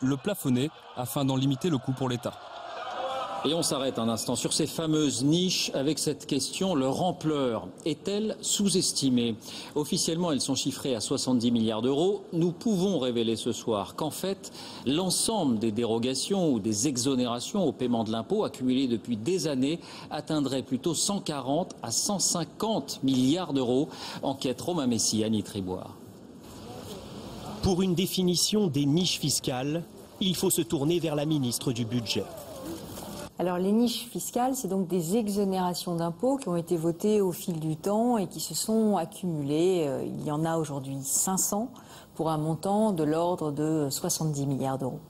le plafonner afin d'en limiter le coût pour l'État. Et on s'arrête un instant sur ces fameuses niches avec cette question, leur ampleur est-elle sous-estimée? Officiellement, elles sont chiffrées à 70 milliards d'euros. Nous pouvons révéler ce soir qu'en fait, l'ensemble des dérogations ou des exonérations au paiement de l'impôt accumulées depuis des années atteindrait plutôt 140 à 150 milliards d'euros. Enquête Romain Messi, Annie Triboire. Pour une définition des niches fiscales, il faut se tourner vers la ministre du Budget. Alors les niches fiscales, c'est donc des exonérations d'impôts qui ont été votées au fil du temps et qui se sont accumulées. Il y en a aujourd'hui 500 pour un montant de l'ordre de 70 milliards d'euros.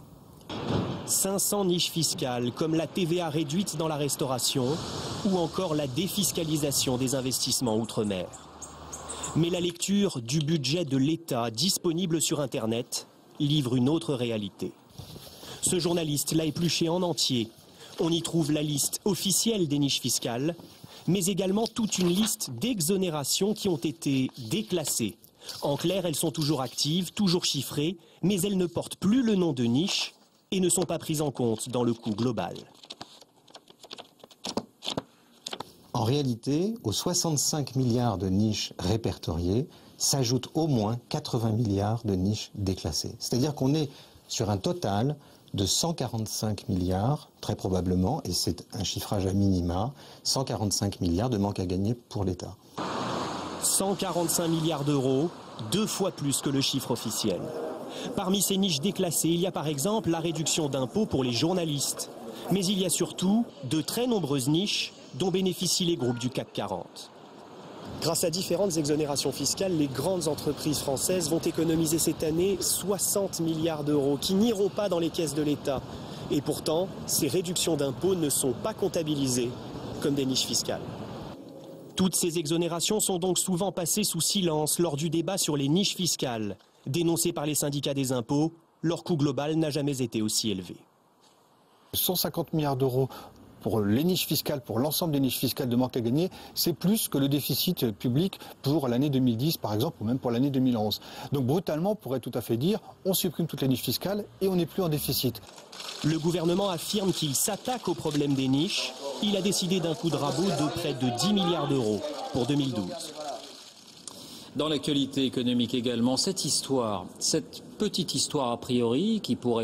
500 niches fiscales comme la TVA réduite dans la restauration ou encore la défiscalisation des investissements outre-mer. Mais la lecture du budget de l'État disponible sur Internet livre une autre réalité. Ce journaliste l'a épluché en entier. On y trouve la liste officielle des niches fiscales, mais également toute une liste d'exonérations qui ont été déclassées. En clair, elles sont toujours actives, toujours chiffrées, mais elles ne portent plus le nom de niche et ne sont pas prises en compte dans le coût global. En réalité, aux 65 milliards de niches répertoriées s'ajoutent au moins 80 milliards de niches déclassées. C'est-à-dire qu'on est sur un total de 145 milliards, très probablement, et c'est un chiffrage à minima, 145 milliards de manque à gagner pour l'État. 145 milliards d'euros, 2 fois plus que le chiffre officiel. Parmi ces niches déclassées, il y a par exemple la réduction d'impôts pour les journalistes. Mais il y a surtout de très nombreuses niches dont bénéficient les groupes du CAC 40. Grâce à différentes exonérations fiscales, les grandes entreprises françaises vont économiser cette année 60 milliards d'euros qui n'iront pas dans les caisses de l'État. Et pourtant, ces réductions d'impôts ne sont pas comptabilisées comme des niches fiscales. Toutes ces exonérations sont donc souvent passées sous silence lors du débat sur les niches fiscales. Dénoncées par les syndicats des impôts, leur coût global n'a jamais été aussi élevé. 150 milliards d'euros pour les niches fiscales, pour l'ensemble des niches fiscales de manque à gagner, c'est plus que le déficit public pour l'année 2010 par exemple, ou même pour l'année 2011. Donc brutalement, on pourrait tout à fait dire, on supprime toutes les niches fiscales et on n'est plus en déficit. Le gouvernement affirme qu'il s'attaque au problème des niches. Il a décidé d'un coup de rabot de près de 10 milliards d'euros pour 2012. Dans l'actualité économique également, cette petite histoire a priori qui pourrait